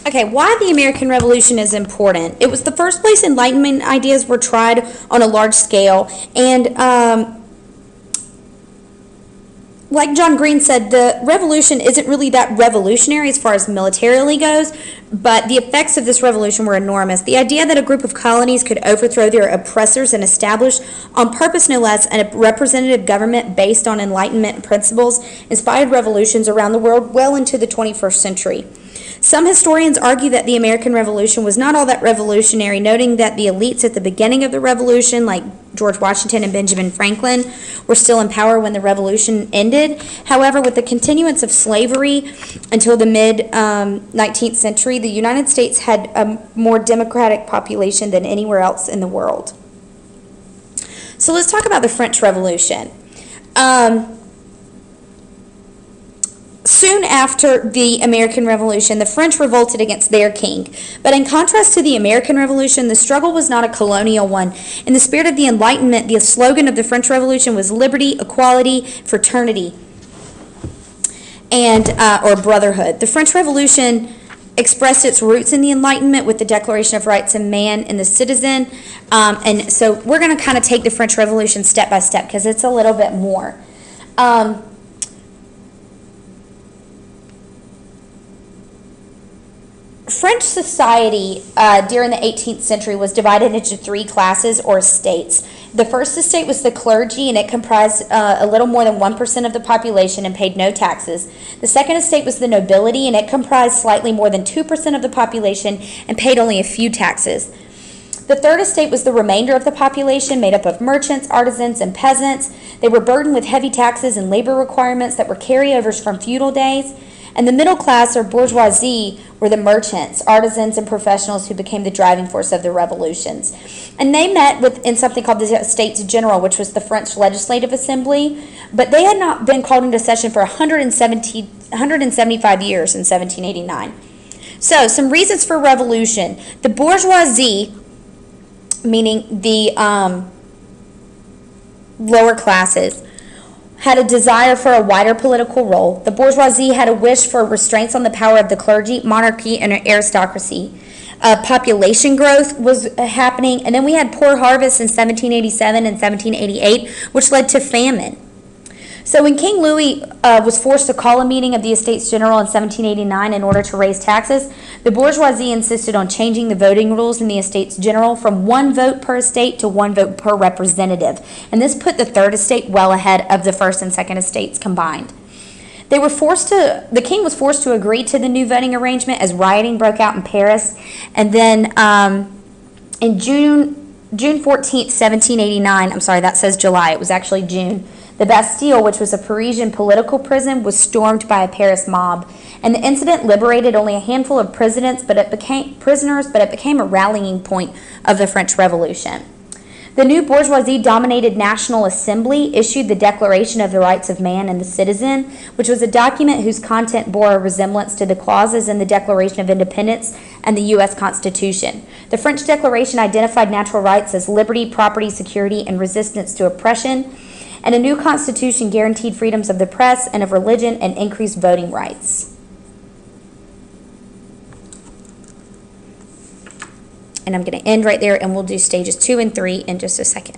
Okay, why the American Revolution is important. It was the first place Enlightenment ideas were tried on a large scale, and like John Green said, the revolution isn't really that revolutionary as far as militarily goes, but the effects of this revolution were enormous. The idea that a group of colonies could overthrow their oppressors and establish, on purpose no less, a representative government based on Enlightenment principles inspired revolutions around the world well into the 21st century. Some historians argue that the American Revolution was not all that revolutionary, noting that the elites at the beginning of the Revolution, like George Washington and Benjamin Franklin, were still in power when the Revolution ended. However, with the continuance of slavery until the mid-19th century, the United States had a more democratic population than anywhere else in the world. So let's talk about the French Revolution. Soon after the American Revolution, the French revolted against their king. But in contrast to the American Revolution, the struggle was not a colonial one. In the spirit of the Enlightenment, the slogan of the French Revolution was liberty, equality, fraternity, and or brotherhood. The French Revolution expressed its roots in the Enlightenment with the Declaration of Rights of Man and the Citizen. And so we're going to kind of take the French Revolution step by step because it's a little bit more. French society during the 18th century was divided into three classes or estates. The first estate was the clergy, and it comprised a little more than 1% of the population and paid no taxes. The second estate was the nobility, and it comprised slightly more than 2% of the population and paid only a few taxes. The third estate was the remainder of the population, made up of merchants, artisans, and peasants. They were burdened with heavy taxes and labor requirements that were carryovers from feudal days. And the middle class, or bourgeoisie, were the merchants, artisans, and professionals who became the driving force of the revolutions. And they met in something called the Estates General, which was the French Legislative Assembly, but they had not been called into session for 175 years in 1789. So, some reasons for revolution. The bourgeoisie, meaning the lower classes, had a desire for a wider political role. The bourgeoisie had a wish for restraints on the power of the clergy, monarchy, and aristocracy. Population growth was happening, and then we had poor harvests in 1787 and 1788, which led to famine. So when King Louis was forced to call a meeting of the Estates General in 1789 in order to raise taxes, the bourgeoisie insisted on changing the voting rules in the Estates General from 1 vote per estate to 1 vote per representative. And this put the third estate well ahead of the first and second estates combined. The king was forced to agree to the new voting arrangement as rioting broke out in Paris. And then in June 14th, 1789, I'm sorry, that says July, it was actually June, the Bastille, which was a Parisian political prison, was stormed by a Paris mob. And the incident liberated only a handful of prisoners, but it became a rallying point of the French Revolution. The new bourgeoisie dominated National Assembly issued the Declaration of the Rights of Man and the Citizen, which was a document whose content bore a resemblance to the clauses in the Declaration of Independence and the U.S. Constitution. The French Declaration identified natural rights as liberty, property, security, and resistance to oppression, and a new constitution guaranteed freedoms of the press and of religion and increased voting rights. And I'm going to end right there, and we'll do stages 2 and 3 in just a second.